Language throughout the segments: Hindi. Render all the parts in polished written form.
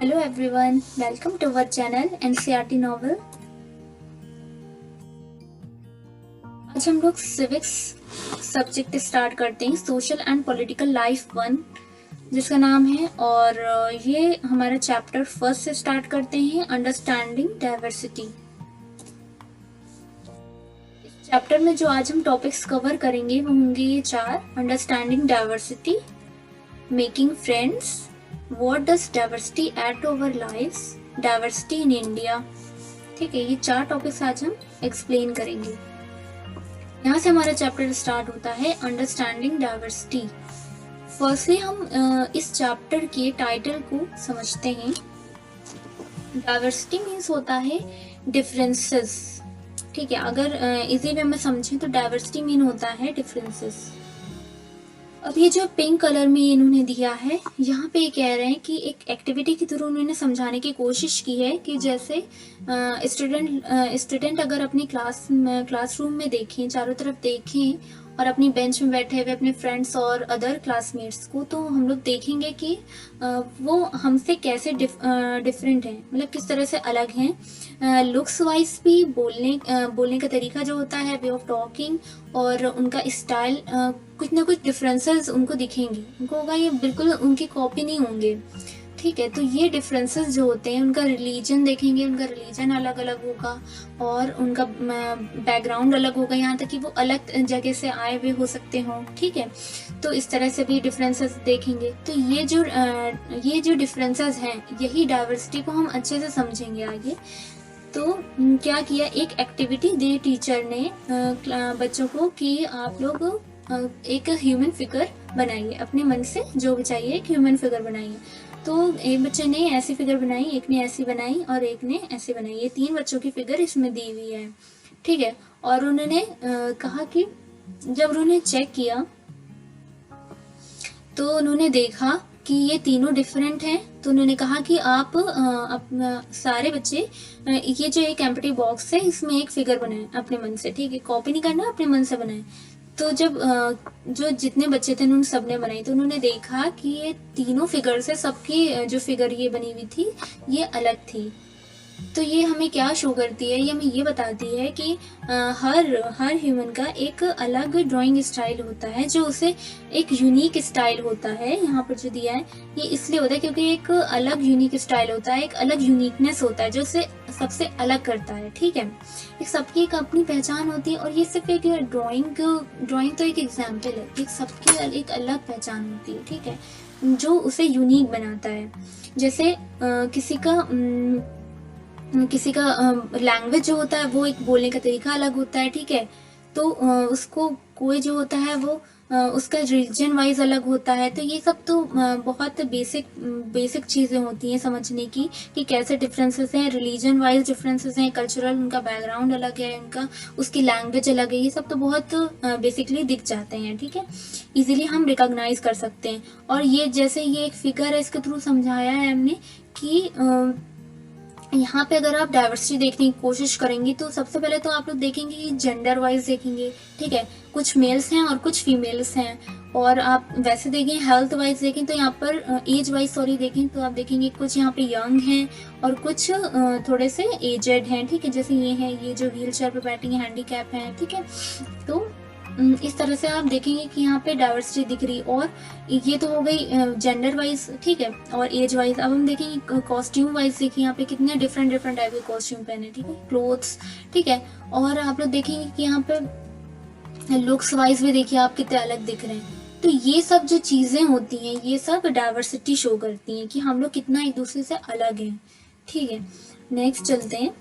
Hello everyone, welcome to our channel NCERT Novel। आज हम लोग सिविक्स सब्जेक्ट स्टार्ट करते हैं, सोशल एंड पॉलिटिकल लाइफ 1 जिसका नाम है। और ये हमारा चैप्टर फर्स्ट से स्टार्ट करते हैं, अंडरस्टैंडिंग डाइवर्सिटी। इस चैप्टर में जो आज हम टॉपिक्स कवर करेंगे वो होंगे ये 4: understanding diversity, making friends, What does diversity add to our lives? Diversity in India। ठीक है, ये 4 टॉपिक्स आज हम एक्सप्लेन करेंगे। यहाँ से हमारा चैप्टर स्टार्ट होता है, अंडरस्टैंडिंग डाइवर्सिटी। फर्स्टली हम इस चैप्टर के टाइटल को समझते हैं। डाइवर्सिटी मीन्स होता है डिफरेंसेस। ठीक है, अगर इजी वे में समझें तो डाइवर्सिटी मीन होता है डिफरेंसेस। अब ये जो पिंक कलर में इन्होंने दिया है, यहाँ पे ये कह रहे हैं कि एक एक्टिविटी के थ्रू उन्होंने समझाने की कोशिश की है कि जैसे स्टूडेंट अगर अपनी क्लासरूम में देखें, चारों तरफ देखें और अपनी बेंच में बैठे हुए अपने फ्रेंड्स और अदर क्लासमेट्स को, तो हम लोग देखेंगे कि वो हमसे कैसे डिफरेंट हैं, मतलब किस तरह से अलग हैं। लुक्स वाइज भी, बोलने का तरीका जो होता है, वे ऑफ टॉकिंग और उनका स्टाइल, कुछ ना कुछ डिफरेंसेस उनको दिखेंगे। उनको होगा ये बिल्कुल उनकी कॉपी नहीं होंगे। ठीक है, तो ये डिफरेंसेस जो होते हैं, उनका रिलीजन देखेंगे, उनका रिलीजन अलग अलग होगा और उनका बैकग्राउंड अलग होगा, यहाँ तक कि वो अलग जगह से आए हुए हो सकते हों। ठीक है, तो इस तरह से भी डिफरेंसेस देखेंगे। तो ये जो डिफरेंसेस हैं, यही डाइवर्सिटी को हम अच्छे से समझेंगे आगे। तो क्या किया, एक एक्टिविटी दी टीचर ने बच्चों को कि आप लोग एक ह्यूमन फिगर बनाइए, अपने मन से जो भी चाहिए एक ह्यूमन फिगर बनाइए। तो एक बच्चे ने ऐसी फिगर बनाई, एक ने ऐसी बनाई और एक ने ऐसी बनाई। ये 3 बच्चों की फिगर इसमें दी हुई है। ठीक है, और उन्होंने कहा कि जब उन्होंने चेक किया तो उन्होंने देखा कि ये तीनों डिफरेंट हैं। तो उन्होंने कहा कि आप सारे बच्चे ये जो एक एम्प्टी बॉक्स है, इसमें एक फिगर बनाएं अपने मन से। ठीक है, कॉपी नहीं करना, अपने मन से बनाएं। तो जब जो जितने बच्चे थे उन्होंने सबने बनाई, तो उन्होंने देखा कि ये तीनों फिगर से सबकी जो फिगर ये बनी हुई थी ये अलग थी। तो ये हमें क्या शो करती है, ये हमें ये बताती है कि हर ह्यूमन का एक अलग ड्राइंग स्टाइल होता है, जो उसे एक यूनिक स्टाइल होता है। यहाँ पर जो दिया है ये इसलिए होता है क्योंकि एक अलग यूनिक स्टाइल होता है, एक अलग यूनिकनेस होता है जो उसे सबसे अलग करता है। ठीक है, एक सबकी एक अपनी पहचान होती है और ये सिर्फ एक ड्राइंग तो एक एग्जाम्पल है, एक सबकी एक अलग पहचान होती है। ठीक है, जो उसे यूनिक बनाता है। जैसे किसी का लैंग्वेज जो होता है, वो एक बोलने का तरीका अलग होता है। ठीक है, तो उसको कोई जो होता है वो उसका रीजन वाइज अलग होता है। तो ये सब तो बहुत बेसिक चीज़ें होती हैं समझने की कि कैसे डिफरेंसेस हैं, रिलीजन वाइज डिफरेंसेस हैं, कल्चरल उनका बैकग्राउंड अलग है, उसकी लैंग्वेज अलग है। ये सब तो बहुत बेसिकली दिख जाते हैं। ठीक है, इजीली हम रिकॉग्नाइज कर सकते हैं। और ये जैसे ये एक फिगर है, इसके थ्रू समझाया है हमने कि यहाँ पे अगर आप डाइवर्सिटी देखने की कोशिश करेंगी तो सबसे पहले तो आप लोग देखेंगे कि जेंडर वाइज देखेंगे। ठीक है, कुछ मेल्स हैं और कुछ फीमेल्स हैं। और आप वैसे देखें, हेल्थ वाइज देखें तो यहाँ पर एज वाइज देखें तो आप देखेंगे कुछ यहाँ पे यंग हैं और कुछ थोड़े से एजेड हैं। ठीक है, जैसे ये हैं, ये जो व्हील चेयर पे बैठी हैं, हैंडीकैप हैं। ठीक है, तो इस तरह से आप देखेंगे कि यहाँ पे डाइवर्सिटी दिख रही। और ये तो हो गई जेंडर वाइज। ठीक है, और एज वाइज। अब हम देखेंगे कॉस्ट्यूम वाइज, देखिए यहाँ पे कितने डिफरेंट टाइप के कॉस्ट्यूम पहने। ठीक है, क्लोथ्स। ठीक है, और आप लोग देखेंगे कि यहाँ पे लुक्स वाइज भी देखिए आप कितने अलग दिख रहे हैं। तो ये सब जो चीजें होती हैं, ये सब डाइवर्सिटी शो करती हैं कि हम लोग कितना एक दूसरे से अलग हैं। ठीक है, नेक्स्ट चलते हैं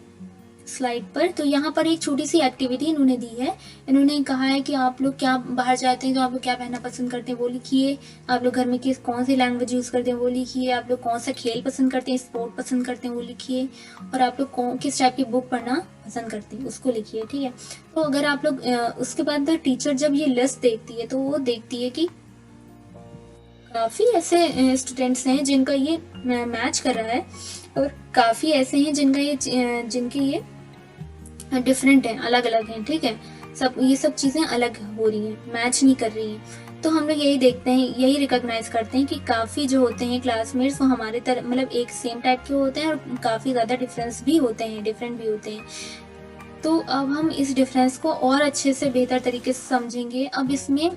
स्लाइड पर। तो यहाँ पर एक छोटी सी एक्टिविटी इन्होंने दी है। इन्होंने कहा है कि आप लोग क्या बाहर जाते हैं तो आप लोग क्या पहनना पसंद करते हैं वो लिखिए। आप लोग घर में कौन सी लैंग्वेज यूज़ करते हैं वो लिखिए। आप लोग कौन सा खेल पसंद करते हैं, स्पोर्ट पसंद करते हैं वो लिखिए। और आप लोग किस टाइप की बुक पढ़ना पसंद करते हैं उसको लिखिए। ठीक है, तो अगर आप लोग उसके बाद टीचर जब ये लिस्ट देखती है तो वो देखती है कि काफ़ी ऐसे स्टूडेंट्स हैं जिनका ये मैच कर रहा है और काफ़ी ऐसे हैं जिनके ये डिफरेंट हैं, अलग अलग हैं। ठीक है, ये सब चीज़ें अलग हो रही हैं, मैच नहीं कर रही हैं। तो हम लोग यही देखते हैं, यही रिकॉग्नाइज करते हैं कि काफ़ी जो होते हैं क्लासमेट्स वो हमारे तरह मतलब एक सेम टाइप के होते हैं और काफ़ी ज़्यादा डिफरेंस भी होते हैं, डिफरेंट भी होते हैं। तो अब हम इस डिफरेंस को और अच्छे से बेहतर तरीके से समझेंगे। अब इसमें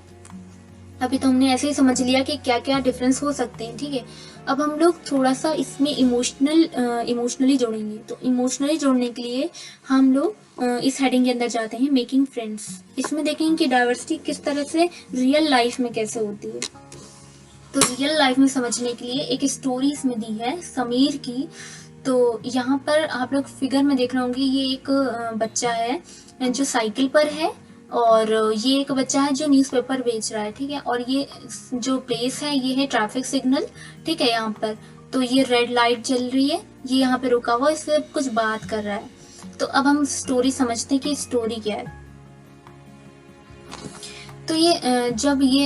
अभी तो हमने ऐसे ही समझ लिया कि क्या क्या डिफरेंस हो सकते हैं, ठीक है। अब हम लोग थोड़ा सा इसमें इमोशनली जोड़ेंगे। तो इमोशनली जोड़ने के लिए हम लोग इस हेडिंग के अंदर जाते हैं, मेकिंग फ्रेंड्स। इसमें देखेंगे कि डाइवर्सिटी किस तरह से रियल लाइफ में कैसे होती है। तो रियल लाइफ में समझने के लिए एक स्टोरी इसमें दी है समीर की। तो यहाँ पर आप लोग फिगर में देख रहे होंगे, ये एक बच्चा है जो साइकिल पर है और ये एक बच्चा है जो न्यूज़पेपर बेच रहा है, ठीक है। और ये जो प्लेस है ये है ट्रैफिक सिग्नल, ठीक है। यहाँ पर तो ये रेड लाइट जल रही है, ये यहाँ पे रुका हुआ, इससे कुछ बात कर रहा है। तो अब हम स्टोरी समझते हैं कि स्टोरी क्या है। तो ये जब ये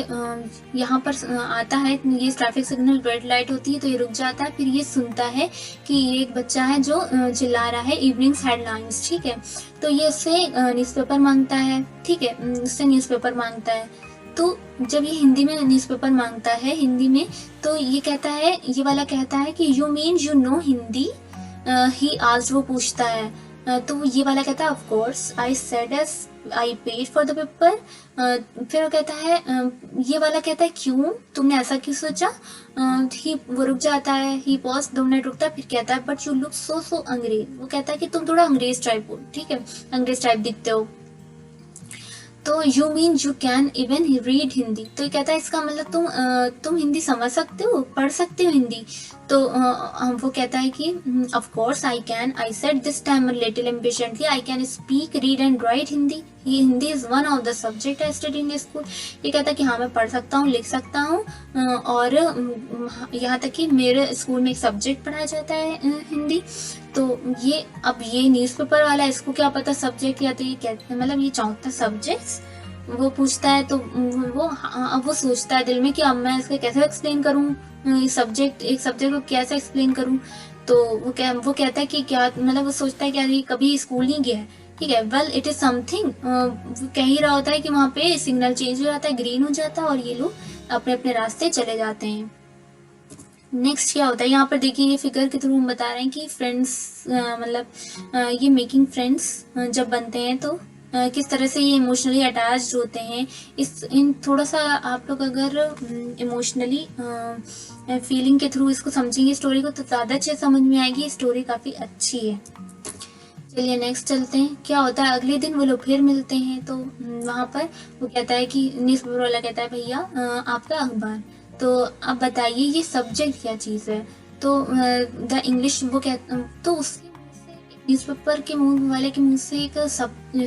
यहाँ पर आता है, ये ट्रैफिक सिग्नल रेड लाइट होती है तो ये रुक जाता है। फिर ये सुनता है कि ये एक बच्चा है जो चिल्ला रहा है इवनिंग्स हेडलाइंस, ठीक है। तो ये उससे न्यूज़पेपर मांगता है, ठीक है, उससे न्यूज़पेपर मांगता है। तो जब ये हिंदी में न्यूज़पेपर मांगता है हिंदी में, तो ये कहता है, ये वाला कहता है कि you mean you know Hindi, he asked, वो पूछता है। तो ये वाला कहता है of course I said S I paid for the paper. फिर वो कहता है ये वाला कहता है क्यों, तुमने ऐसा क्यों सोचा। ही वो रुक जाता है, ही पॉज, 2 मिनट रुकता है, फिर कहता है बट यू लुक सो अंग्रेज। वो कहता है कि तुम थोड़ा अंग्रेज टाइप हो, ठीक है, अंग्रेज टाइप दिखते हो। तो you mean you can even read Hindi. तो ये कहता है इसका मतलब तुम हिंदी समझ सकते हो, पढ़ सकते हो हिंदी। तो वो कहता है कि of course I can, I said this time little impatiently, I can speak read and write Hindi. ये Hindi is one of the subject I study in school. ये कहता है कि हाँ मैं पढ़ सकता हूँ, लिख सकता हूँ, और यहाँ तक कि मेरे स्कूल में एक सब्जेक्ट पढ़ाया जाता है हिंदी। तो ये अब ये न्यूज़पेपर वाला इसको क्या पता सब्जेक्ट, या तो ये कहते हैं मतलब ये चाहता सब्जेक्ट्स, वो पूछता है। तो अब वो सोचता है दिल में कि अब मैं इसको कैसे एक्सप्लेन करूँ, सब्जेक्ट, एक सब्जेक्ट को कैसे एक्सप्लेन करूँ। तो वो कहता है कि क्या, मतलब वो सोचता है कि यार ये कभी स्कूल नहीं गया है, ठीक है। वेल इट इज समथिंग, वो कह ही रहा होता है कि वहाँ पे सिग्नल चेंज हो जाता है, ग्रीन हो जाता है और ये लोग अपने अपने रास्ते चले जाते हैं। नेक्स्ट क्या होता है यहाँ पर देखिए, ये फिगर के थ्रू हम बता रहे हैं कि फ्रेंड्स मतलब ये मेकिंग फ्रेंड्स जब बनते हैं तो किस तरह से ये इमोशनली अटैच्ड होते हैं। इन थोड़ा सा आप लोग अगर इमोशनली फीलिंग के थ्रू इसको समझेंगे स्टोरी को तो ज़्यादा अच्छे समझ में आएगी। स्टोरी काफ़ी अच्छी है। चलिए नेक्स्ट चलते हैं। क्या होता है, अगले दिन वो लोग फिर मिलते हैं। तो वहाँ पर वो कहता है कि न्यूज़पेपर वाला कहता है भैया आपका अखबार। तो अब बताइए ये सब्जेक्ट क्या चीज़ है। तो द इंग्लिश, वो कह तो उसके न्यूज़पेपर के मुंह वाले के मुंह से एक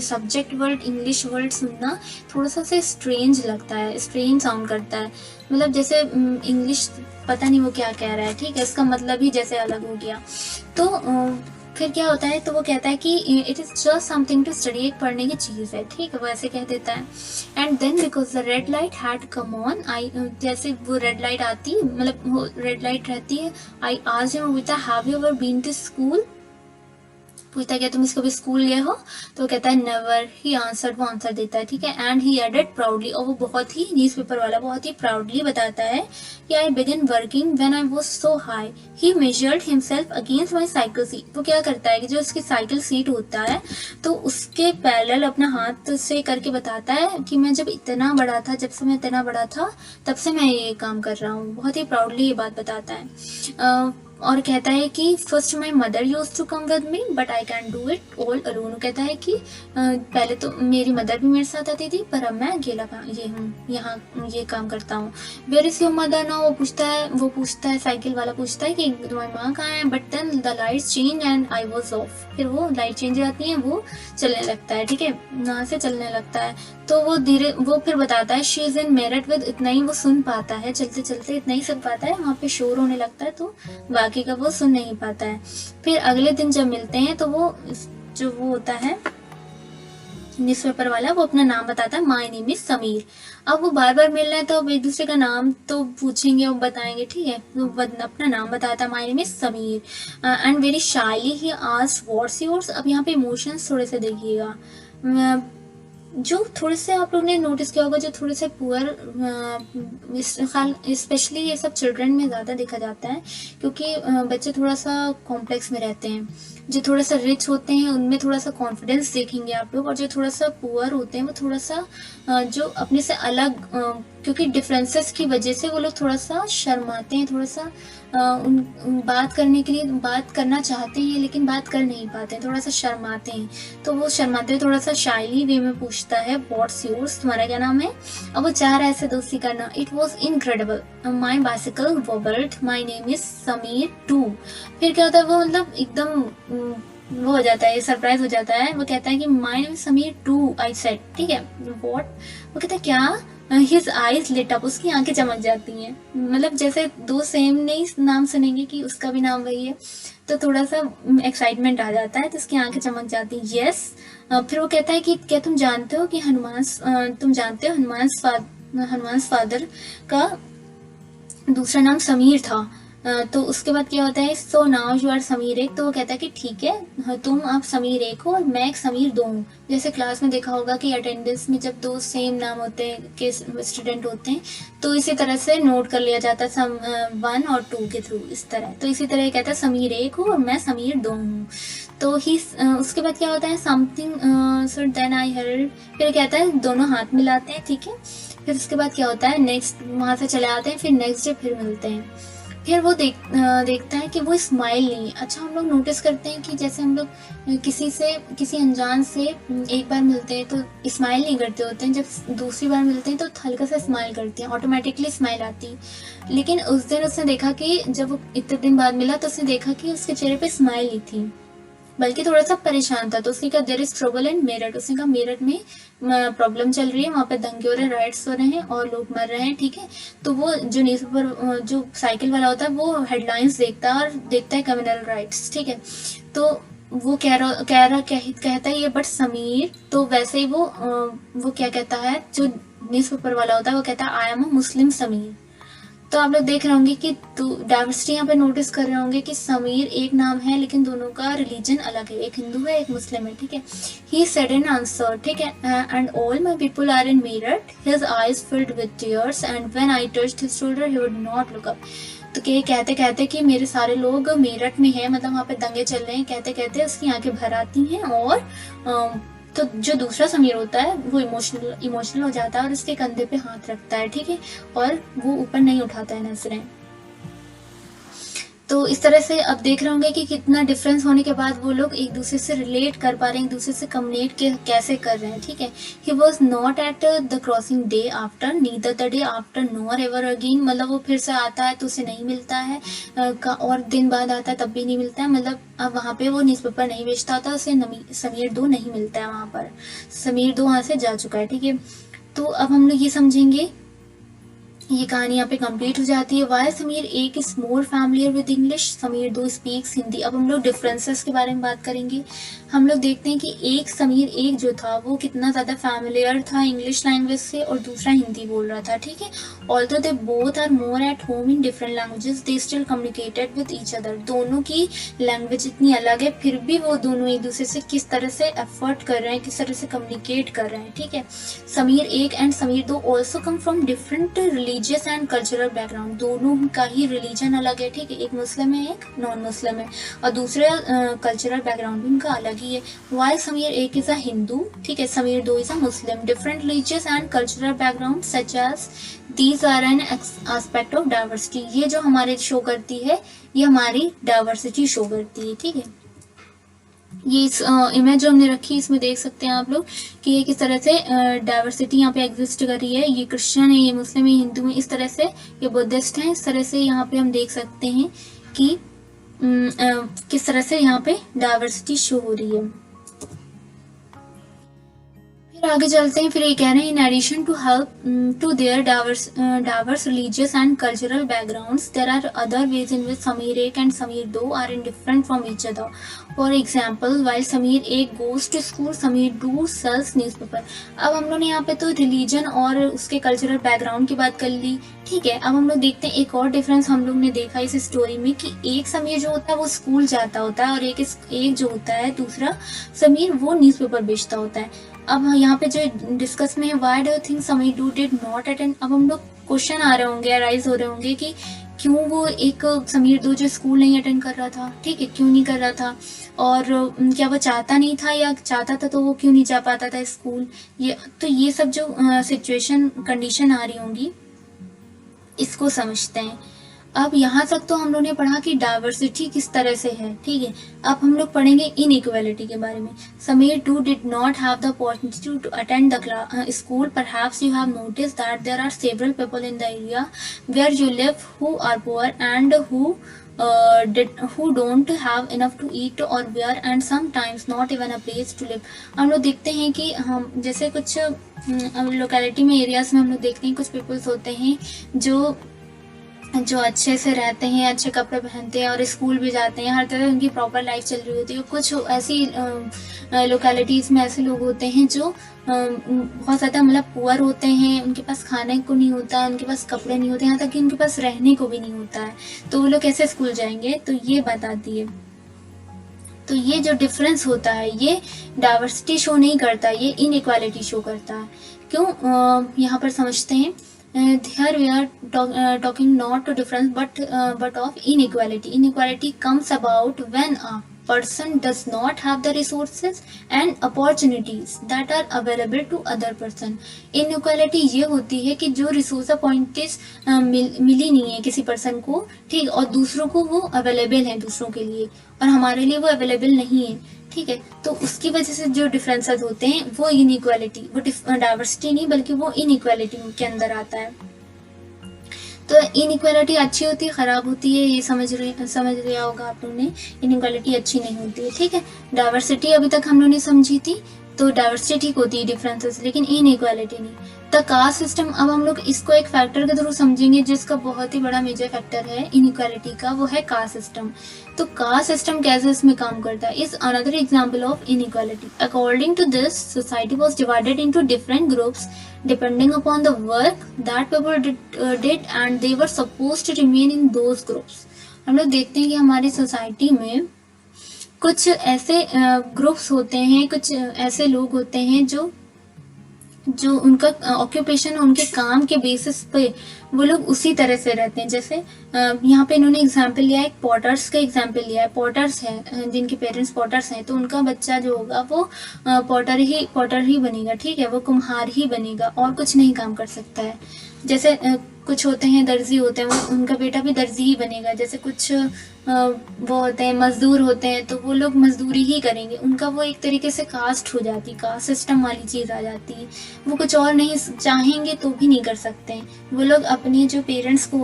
सब्जेक्ट वर्ड इंग्लिश वर्ड सुनना थोड़ा सा से स्ट्रेंज लगता है, स्ट्रेंज साउंड करता है। मतलब जैसे इंग्लिश पता नहीं वो क्या कह रहा है, ठीक है, इसका मतलब ही जैसे अलग हो गया। तो फिर क्या होता है, तो वो कहता है कि it is just something to study, एक पढ़ने की चीज़ है, ठीक है, वो ऐसे कह देता है। And then because the red light had come on, I जैसे वो रेड लाइट आती मतलब वो रेड लाइट रहती है, I asked him with have you ever been to school. पूछता है क्या तुम इसको भी स्कूल गए हो। तो वो कहता है नेवर, ही आंसर्ड, वो आंसर देता है, ठीक है। एंड ही एडेड प्राउडली, और वो बहुत ही न्यूज़पेपर वाला बहुत ही प्राउडली बताता है कि I began working when I was so high, he measured himself against my cycle seat. वो क्या करता है कि जो उसकी साइकिल सीट होता है तो उसके पैरेलल अपना हाथ से करके बताता है कि मैं जब इतना बड़ा था, जब से मैं इतना बड़ा था तब से मैं ये काम कर रहा हूँ। बहुत ही प्राउडली ये बात बताता है। और कहता है कि first my mother use to come with me but I can do it all alone. कहता है कि पहले तो मेरी मदर भी मेरे साथ आती थी पर अब मैं अकेला ये हूँ, यहाँ ये काम करता हूँ। Where is your mother now, वो पूछता है साइकिल वाला पूछता है कि तुम्हारी माँ कहाँ है। But then the lights change and I was off, फिर वो लाइट चेंज हो जाती है, वो चलने लगता है, ठीक है, यहाँ से चलने लगता है। तो वो फिर बताता है she is in Meerut with, इतना ही वो सुन पाता है, चलते चलते इतना ही सुन पाता है, वहाँ पे शोर होने लगता है तो बाकी का वो सुन नहीं पाता है। फिर अगले दिन जब मिलते हैं तो वो जो वो होता है न्यूज़पेपर वाला, वो अपना नाम बताता है, माय नेम इज समीर। अब वो बार बार मिल रहे हैं तो अब एक दूसरे का नाम तो पूछेंगे और बताएंगे, ठीक है। वो अपना नाम बताता है, my name is Sameer. And very shyly he asked what's yours. अब यहाँ पे इमोशंस थोड़े से देखिएगा। जो थोड़े से आप लोग ने नोटिस किया होगा, जो थोड़े से पुअर, स्पेशली ये सब चिल्ड्रन में ज़्यादा देखा जाता है, क्योंकि बच्चे थोड़ा सा कॉम्प्लेक्स में रहते हैं। जो थोड़ा सा रिच होते हैं उनमें थोड़ा सा कॉन्फिडेंस देखेंगे आप लोग, और जो थोड़ा सा पुअर होते हैं वो थोड़ा सा जो अपने से अलग, क्योंकि डिफरेंसेस की वजह से वो लोग थोड़ा सा शर्माते हैं, थोड़ा सा उन बात करने के लिए बात करना चाहते हैं लेकिन बात कर नहीं पाते हैं, थोड़ा सा शर्माते हैं। तो वो शर्माते हुए थोड़ा सा शाइली वे में पूछता है, व्हाट्स योर्स, तुम्हारा क्या नाम है। अब वो चाह रहा है ऐसे दोस्ती करना। It was incredible, my bicycle wobbled, my name is Samir too. फिर क्या होता है, वो मतलब एकदम वो हो जाता है, सरप्राइज हो जाता है। वो कहता है कि my name is Samir too, I said, ठीक है, व्हाट। वो कहता है क्या। हिज आईज लिट अप, उसकी आंखें चमक जाती हैं, मतलब जैसे दो सेम नहीं नाम सुनेंगे कि उसका भी नाम वही है, तो थोड़ा सा एक्साइटमेंट आ जाता है, तो उसकी आंखें चमक जाती हैं। यस। फिर वो कहता है कि क्या तुम जानते हो कि तुम जानते हो हनुमान फादर का दूसरा नाम समीर था। तो उसके बाद क्या होता है, so now you are Samir एक। तो वो कहता है कि ठीक है, तुम आप समीर एक हो और मैं एक समीर दो हूँ। जैसे क्लास में देखा होगा कि अटेंडेंस में जब दो सेम नाम होते हैं के स्टूडेंट होते हैं, तो इसी तरह से नोट कर लिया जाता है 1 और 2 के थ्रू, इस तरह। तो इसी तरह कहता है समीर एक हो और मैं समीर दो हूँ। तो ही उसके बाद क्या होता है, something so then I heard. फिर कहता है दोनों हाथ मिलाते हैं, ठीक है। फिर उसके बाद क्या होता है, नेक्स्ट वहां से चले आते हैं, फिर नेक्स्ट डे फिर मिलते हैं। फिर वो देखता है कि वो स्माइल नहीं है। अच्छा, हम लोग नोटिस करते हैं कि जैसे हम लोग किसी अनजान से एक बार मिलते हैं तो स्माइल नहीं करते होते हैं, जब दूसरी बार मिलते हैं तो हल्का सा स्माइल करते हैं, ऑटोमेटिकली स्माइल आती है। लेकिन उस दिन उसने देखा कि जब वो इतने दिन बाद मिला तो उसने देखा कि उसके चेहरे पे स्माइल नहीं थी, बल्कि थोड़ा सा परेशान था। तो उसने कहा there is trouble in Meerut. उसने कहा मेरठ में प्रॉब्लम चल रही है, वहाँ पे दंगे हो रहे हैं, राइट्स हो रहे हैं और लोग मर रहे हैं, ठीक है। तो वो जो न्यूज़पेपर जो साइकिल वाला होता है वो हेडलाइंस देखता है और देखता है क्रिमिनल राइट्स, ठीक है। तो वो कहता है ये बट समीर, तो वैसे ही वो क्या कहता है, जो न्यूज़पेपर वाला होता है वो कहता है आई एम अ मुस्लिम समीर। तो आप लोग देख रहे होंगे कि डाइवर्सिटी यहाँ पे नोटिस कर रहे होंगे कि समीर एक नाम है लेकिन दोनों का रिलीजन अलग है, एक हिंदू है एक मुस्लिम है, ठीक है। ही सेड एन आंसर, ठीक है, and all my people are in Meerut, his eyes filled with tears and when I touched his shoulder he would not look up. तो कहते कहते कि मेरे सारे लोग मेरठ में हैं, मतलब वहाँ पे दंगे चल रहे हैं, कहते कहते उसकी आंखें भर आती हैं। और तो जो दूसरा समीर होता है वो इमोशनल हो जाता है और उसके कंधे पे हाथ रखता है, ठीक है, और वो ऊपर नहीं उठाता है नजरें। तो इस तरह से अब देख रहे होंगे कि कितना डिफरेंस होने के बाद वो लोग एक दूसरे से रिलेट कर पा रहे हैं, एक दूसरे से कम्युनिकेट कैसे कर रहे हैं, ठीक है। He was not at the crossing day after, neither the day after, nor ever again. मतलब वो फिर से आता है तो उसे नहीं मिलता है, और दिन बाद आता है तब भी नहीं मिलता है। मतलब अब वहाँ पे वो न्यूज़पेपर नहीं बेचता होता, उसे समीर दो नहीं मिलता है वहाँ पर, समीर दो वहाँ से जा चुका है, ठीक है। तो अब हम लोग ये समझेंगे, ये कहानी यहाँ पे कंप्लीट हो जाती है। वाई समीर एक is more familiar with English, Sameer दो स्पीक्स हिंदी। अब हम लोग डिफरेंसेस के बारे में बात करेंगे। हम लोग देखते हैं कि एक समीर एक जो था वो कितना ज़्यादा फैमिलियर था इंग्लिश लैंग्वेज से, और दूसरा हिंदी बोल रहा था, ठीक है। Although they both are more at home in different languages, they still communicated with each other. दोनों की लैंग्वेज इतनी अलग है, फिर भी वो दोनों एक दूसरे से किस तरह से एफर्ट कर रहे हैं, किस तरह से कम्युनिकेट कर रहे हैं, ठीक है। समीर एक एंड समीर दो also come from different religious and cultural background. दोनों का ही रिलीजन अलग है, ठीक है, एक मुस्लिम है एक नॉन मुस्लिम है, और दूसरे कल्चरल बैकग्राउंड भी उनका अलग ही है। वाइल समीर एक इज अ हिंदू, ठीक है, समीर दो is a Muslim, different religious and cultural background such as these are an aspect of diversity. ये जो हमारे शो करती है, ये हमारी डाइवर्सिटी शो करती है, ठीक है। ये इस इमेज जो हमने रखी इसमें देख सकते हैं आप लोग कि ये किस तरह से डाइवर्सिटी यहाँ पे एग्जिस्ट कर रही है। ये क्रिश्चियन है, ये मुस्लिम है, हिंदू है, इस तरह से ये बुद्धिस्ट हैं। इस तरह से यहाँ पे हम देख सकते हैं कि किस तरह से यहाँ पे डाइवर्सिटी शो हो रही है। फिर आगे चलते हैं। फिर ये कह रहे हैं in addition to help to their diverse religious and cultural backgrounds there are other ways in which Sameer एक एंड समीर दो are in different from each other. For example while Sameer एक गोज टू स्कूल, समीर दो सेल्स न्यूज़पेपर। अब हम लोग ने यहाँ पे तो रिलीजन और उसके कल्चरल बैकग्राउंड की बात कर ली, ठीक है। अब हम लोग देखते हैं एक और डिफरेंस हम लोग ने देखा इस स्टोरी में कि एक समीर जो होता है वो स्कूल जाता होता है और एक जो होता है दूसरा समीर वो न्यूज़पेपर बेचता होता है। अब यहाँ पे जो डिस्कस में है, why do you think Sameer do did not attend. अब हम लोग क्वेश्चन आ रहे होंगे, अराइज हो रहे होंगे कि क्यों वो एक समीर दो जो स्कूल नहीं अटेंड कर रहा था, ठीक है, क्यों नहीं कर रहा था, और क्या वो चाहता नहीं था, या चाहता था तो वो क्यों नहीं जा पाता था स्कूल। ये सब जो सिचुएशन कंडीशन आ रही होंगी, इसको समझते हैं। अब यहाँ तक तो हम लोग ने पढ़ा कि डाइवर्सिटी किस तरह से है, ठीक है। अब हम लोग पढ़ेंगे इनइक्वालिटी के बारे में। Samir two did not have the opportunity to attend the school. Perhaps you have noticed that there are several people in the area where you live who are poor and who don't have enough to eat or wear and sometimes not even a place to live। हम लोग देखते हैं कि हम जैसे कुछ लोकेलिटी में, एरियाज में हम लोग देखते हैं कुछ पीपल्स होते हैं जो अच्छे से रहते हैं, अच्छे कपड़े पहनते हैं और स्कूल भी जाते हैं, हर तरह उनकी प्रॉपर लाइफ चल रही होती है। कुछ ऐसी लोकेलिटीज़ में ऐसे लोग होते हैं जो बहुत ज़्यादा मतलब पुअर होते हैं, उनके पास खाने को नहीं होता, उनके पास कपड़े नहीं होते, यहाँ तक कि उनके पास रहने को भी नहीं होता है। तो वो लोग कैसे स्कूल जाएंगे, तो ये बताती है। तो ये जो डिफरेंस होता है ये डाइवर्सिटी शो नहीं करता, ये इनइक्वालिटी शो करता है। क्यों, यहाँ पर समझते हैं। Here we are talking not to difference but of inequality। Inequality comes about when a person does not have the resources and opportunities that are available to other person। inequality ये होती है कि जो resource opportunities मिली नहीं है किसी पर्सन को, ठीक, और दूसरों को वो अवेलेबल है दूसरों के लिए, और हमारे लिए वो अवेलेबल नहीं है, ठीक है। तो उसकी वजह से जो डिफरेंसेस होते हैं वो इनइक्वालिटी, वो डाइवर्सिटी नहीं बल्कि वो इनइक्वालिटी के अंदर आता है। तो इनइक्वालिटी अच्छी होती है, खराब होती है, ये समझ लिया होगा आप लोगों ने। इनइक्वालिटी अच्छी नहीं होती है, ठीक है। डाइवर्सिटी अभी तक हम लोगों ने समझी थी, तो डाइवर्सिटी ठीक होती है, डिफरेंसेस, लेकिन इनइक्वालिटी नहीं। द कास्ट सिस्टम, अब हम लोग इसको एक फैक्टर के थ्रू समझेंगे जिसका बहुत ही बड़ा मेजर फैक्टर है इनइक्वालिटी का, वो है कास्ट सिस्टम। तो कास्ट सिस्टम कैसे इसमें काम करता है, is another example of inequality. According to this society was divided into different groups depending upon the work that people did and they were supposed to remain in those groups. हम लोग देखते हैं कि हमारी सोसाइटी में कुछ ऐसे ग्रुप्स होते हैं, कुछ ऐसे लोग होते हैं जो उनका ऑक्यूपेशन, उनके काम के बेसिस पे वो लोग उसी तरह से रहते हैं। जैसे यहाँ पे इन्होंने एग्जाम्पल लिया है, एक पॉटर्स का एग्जाम्पल लिया है। पॉटर्स हैं जिनके पेरेंट्स पॉटर्स हैं, तो उनका बच्चा जो होगा वो पॉटर ही बनेगा, ठीक है, वो कुम्हार ही बनेगा और कुछ नहीं काम कर सकता है। जैसे कुछ होते हैं दर्जी होते हैं, वो उनका बेटा भी दर्जी ही बनेगा। जैसे कुछ वो होते हैं मजदूर होते हैं, तो वो लोग मजदूरी ही करेंगे, उनका वो एक तरीके से कास्ट हो जाती, कास्ट सिस्टम वाली चीज़ आ जाती है। वो कुछ और नहीं चाहेंगे तो भी नहीं कर सकते हैं, वो लोग अपने जो पेरेंट्स को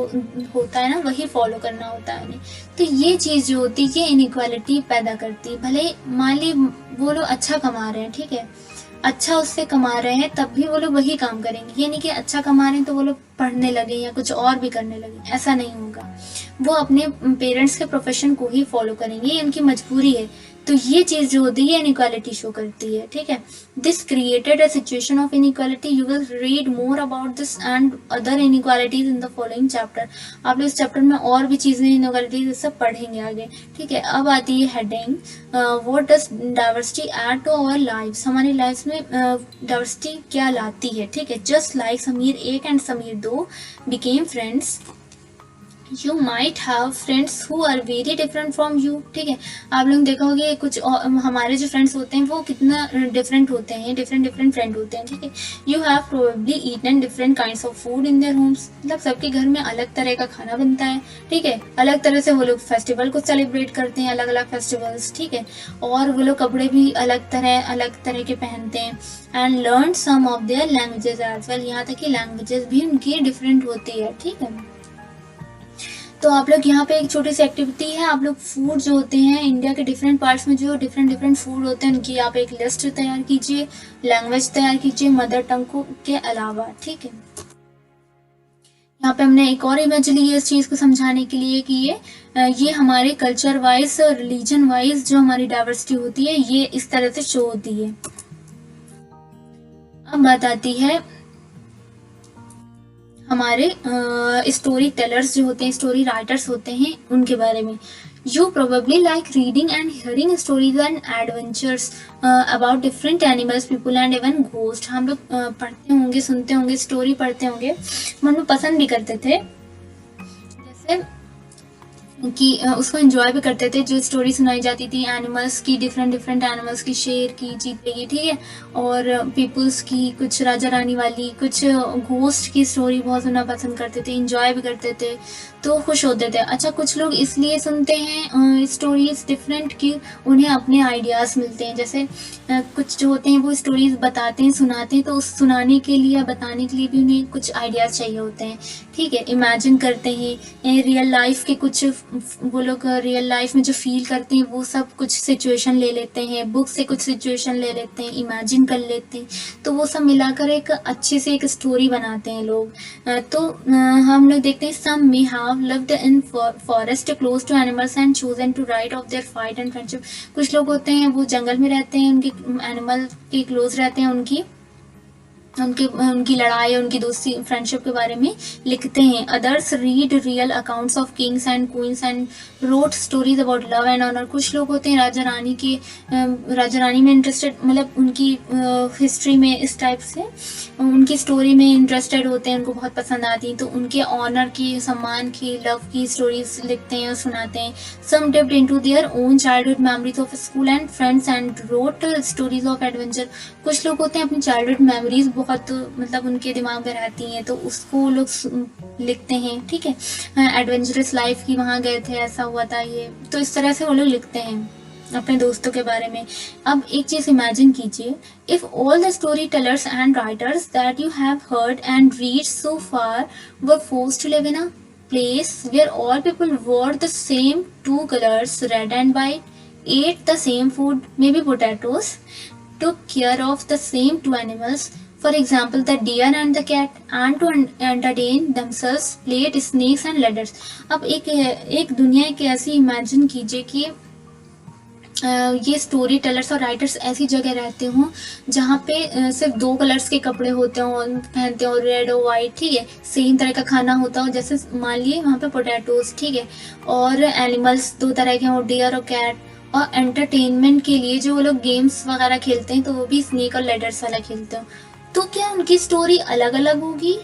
होता है ना वही फॉलो करना होता है उन्हें। तो ये चीज़ जो होती है ये इनइक्वालिटी पैदा करती है। भले मान ली वो लोग अच्छा कमा रहे हैं, ठीक है, अच्छा उससे कमा रहे हैं, तब भी वो लोग वही काम करेंगे। ये नहीं कि अच्छा कमा रहे हैं तो वो लोग पढ़ने लगे या कुछ और भी करने लगे, ऐसा नहीं होगा। वो अपने पेरेंट्स के प्रोफेशन को ही फॉलो करेंगे, ये उनकी मजबूरी है। तो ये चीज़ जो होती है इनइक्वालिटी शो करती है, ठीक है। This created a situation of inequality. You will read more about this and other inequalities in the following chapter. आप लोग इस चैप्टर में और भी चीज़ें इनइक्वालिटीज सब पढ़ेंगे आगे, ठीक है। अब आती है heading, what does diversity add to our lives. हमारी लाइफ्स में डाइवर्सिटी क्या लाती है, ठीक है। Just like Samir 1 and Samir 2 became friends, you might have friends who are very different from you, ठीक है। आप लोग देखा होगा कुछ हमारे जो फ्रेंड्स होते हैं वो कितना डिफरेंट होते हैं, डिफरेंट फ्रेंड होते हैं, ठीक है। You have probably eaten different kinds of food in their homes, मतलब सबके घर में अलग तरह का खाना बनता है, ठीक है। अलग तरह से वो लोग फेस्टिवल को सेलिब्रेट करते हैं, अलग अलग फेस्टिवल्स, ठीक है। और वो लोग कपड़े भी अलग तरह के पहनते हैं। And learn some of their languages as well, यहाँ तक कि लैंग्वेजेस भी उनकी डिफरेंट होती है, ठीक है। तो आप लोग यहाँ पे एक छोटी सी एक्टिविटी है, आप लोग फूड जो होते हैं इंडिया के डिफरेंट पार्ट्स में जो डिफरेंट फूड होते हैं उनकी आप एक लिस्ट तैयार कीजिए, लैंग्वेज तैयार कीजिए मदर टंग को के अलावा, ठीक है। यहाँ पे हमने एक और इमेज ली है इस चीज़ को समझाने के लिए कि ये हमारे कल्चर वाइज और रिलीजन वाइज जो हमारी डाइवर्सिटी होती है ये इस तरह से शो होती है। अब बात आती है हमारे स्टोरी टेलर्स जो होते हैं, स्टोरी राइटर्स होते हैं, उनके बारे में। You probably like reading and hearing stories and adventures about different animals, people and even ghosts. हम लोग पढ़ते होंगे, सुनते होंगे, स्टोरी पढ़ते होंगे, मन में पसंद भी करते थे, जैसे कि उसको एंजॉय भी करते थे। जो स्टोरी सुनाई जाती थी एनिमल्स की, डिफरेंट डिफरेंट एनिमल्स की, शेर की, चीते की, ठीक है, और पीपल्स की, कुछ राजा रानी वाली, कुछ घोस्ट की स्टोरी बहुत सुनना पसंद करते थे, एंजॉय भी करते थे, तो खुश होते थे। अच्छा, कुछ लोग इसलिए सुनते हैं स्टोरीज डिफरेंट कि उन्हें अपने आइडियाज़ मिलते हैं। जैसे कुछ जो होते हैं वो स्टोरीज बताते हैं, सुनाते हैं, तो उस सुनाने के लिए या बताने के लिए भी उन्हें कुछ आइडियाज़ चाहिए होते हैं, ठीक है। इमेजिन करते हैं रियल लाइफ के कुछ, वो लोग रियल लाइफ में जो फील करते हैं वो सब कुछ सिचुएशन ले लेते हैं, बुक से कुछ सिचुएशन ले लेते हैं, इमेजिन कर लेते हैं, तो वो सब मिलाकर एक अच्छी से एक स्टोरी बनाते हैं लोग। तो हम लोग देखते हैं some may have lived in forest close to animals and chosen to write of their fight and friendship. कुछ लोग होते हैं वो जंगल में रहते हैं, उनके एनिमल के क्लोज रहते हैं, उनकी लड़ाई, उनकी दोस्ती, फ्रेंडशिप के बारे में लिखते हैं। Others read real accounts of kings and queens and wrote stories about love and honour. कुछ लोग होते हैं राजा रानी में इंटरेस्टेड, मतलब उनकी हिस्ट्री में इस टाइप से उनकी स्टोरी में इंटरेस्टेड होते हैं, उनको बहुत पसंद आती हैं, तो उनके ऑनर की, सम्मान की, लव की स्टोरीज लिखते हैं और सुनाते हैं। Some dipped into their own childhood memories of school and friends and wrote stories of adventure. कुछ लोग होते हैं अपनी चाइल्डहुड मेमोरीज बहुत मतलब उनके दिमाग में रहती हैं, तो उसको लोग लिखते हैं, ठीक है। एडवेंचरस लाइफ की, वहाँ गए थे, ऐसा हुआ था, ये, तो इस तरह से वो लोग लिखते हैं अपने दोस्तों के बारे में। अब एक चीज इमेजिन कीजिए, if all the story tellers and writers that you have heard and read so far were forced to live in a place where all people wore the same two colors, red and white, ate the same food, maybe potatoes, took care of the same two animals, for example the deer and the cat, and to entertain themselves played snakes and ladders। अब एक दुनिया की ऐसी इमेजिन कीजिए कि ये स्टोरी टेलर्स और राइटर्स ऐसी जगह रहते हों जहाँ पे सिर्फ दो कलर्स के कपड़े होते हों, पहनते हो, रेड और वाइट, ठीक है, सेम तरह का खाना होता हो, जैसे मान लिए वहाँ पे पोटैटोज, ठीक है, और एनिमल्स दो तरह के हों, डियर और कैट, और एंटरटेनमेंट के लिए जो वो लोग गेम्स वगैरह खेलते हैं तो वो भी स्नेक और लेडर्स वाला खेलते हो। तो क्या उनकी स्टोरी अलग अलग होगी?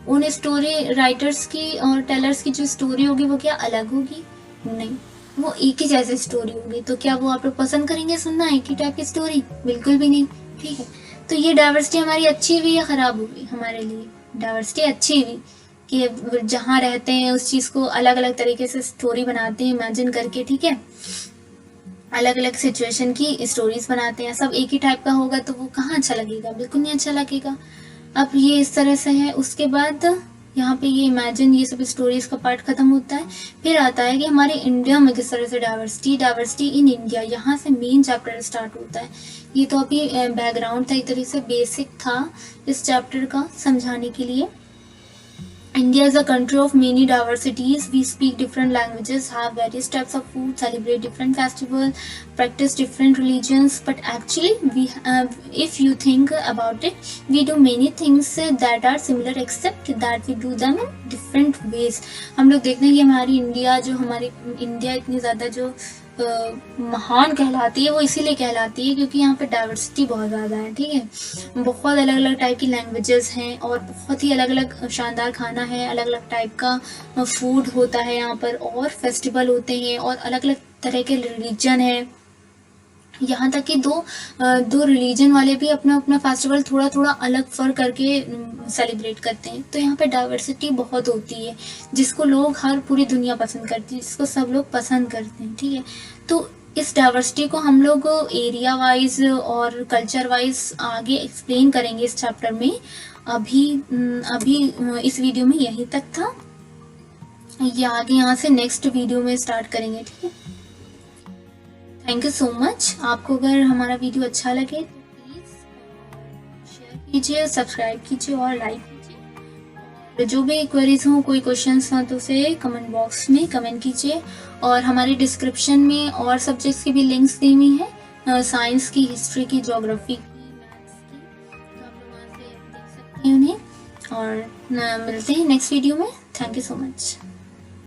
उन स्टोरी राइटर्स की और टेलर्स की जो स्टोरी होगी वो क्या अलग होगी? नहीं, वो एक ही जैसी स्टोरी होगी। तो क्या वो आप लोग पसंद करेंगे सुनना एक ही टाइप की स्टोरी? बिल्कुल भी नहीं, ठीक है। तो ये डाइवर्सिटी हमारी अच्छी हुई या खराब हुई? हमारे लिए डाइवर्सिटी अच्छी हुई कि जहाँ रहते हैं उस चीज़ को अलग अलग तरीके से स्टोरी बनाते हैं इमेजिन करके, ठीक है, अलग अलग सिचुएशन की स्टोरीज बनाते हैं। सब एक ही टाइप का होगा तो वो कहाँ अच्छा लगेगा? बिल्कुल नहीं अच्छा लगेगा। अब ये इस तरह से है। उसके बाद यहाँ पे ये इमेजिन, ये सब स्टोरीज का पार्ट खत्म होता है। फिर आता है कि हमारे इंडिया में किस तरह से डाइवर्सिटी इन इंडिया, यहाँ से मेन चैप्टर स्टार्ट होता है। ये तो अभी बैकग्राउंड था, एक तरह से बेसिक था इस चैप्टर का समझाने के लिए। India is a country of many diversities. We speak different languages, have various types of food, celebrate different festivals, practice different religions. But actually, if you think about it, we do many things that are similar, except that we do them in different ways. हम लोग देखते हैं कि हमारी इंडिया इतनी ज़्यादा जो महान कहलाती है वो इसीलिए कहलाती है क्योंकि यहाँ पे डाइवर्सिटी बहुत ज़्यादा है, ठीक है। बहुत अलग अलग टाइप की लैंग्वेजेस हैं और बहुत ही अलग अलग शानदार खाना है, अलग अलग टाइप का फूड होता है यहाँ पर, और फेस्टिवल होते हैं, और अलग अलग तरह के रिलीजन है। यहाँ तक कि दो रिलीजन वाले भी अपना अपना फेस्टिवल थोड़ा थोड़ा अलग फर करके सेलिब्रेट करते हैं। तो यहाँ पे डाइवर्सिटी बहुत होती है जिसको लोग हर पूरी दुनिया पसंद करती है, जिसको सब लोग पसंद करते हैं, ठीक है। तो इस डाइवर्सिटी को हम लोग एरिया वाइज और कल्चर वाइज आगे एक्सप्लेन करेंगे इस चैप्टर में। अभी इस वीडियो में यहीं तक था, ये आगे यहाँ से नेक्स्ट वीडियो में स्टार्ट करेंगे, ठीक है। Thank you so much. आपको अगर हमारा वीडियो अच्छा लगे तो प्लीज़ शेयर कीजिए, सब्सक्राइब कीजिए और लाइक कीजिए। जो भी क्वेरीज हों, कोई क्वेश्चंस हों तो उसे कमेंट बॉक्स में कमेंट कीजिए। और हमारी डिस्क्रिप्शन में और सब्जेक्ट्स की भी लिंक्स दी हुई हैं, साइंस की, हिस्ट्री की, ज्योग्राफी की, मैथ्स की, तो आप लोग वहाँ से देख सकते हैं उन्हें। और मिलते हैं नेक्स्ट वीडियो में। Thank you so much.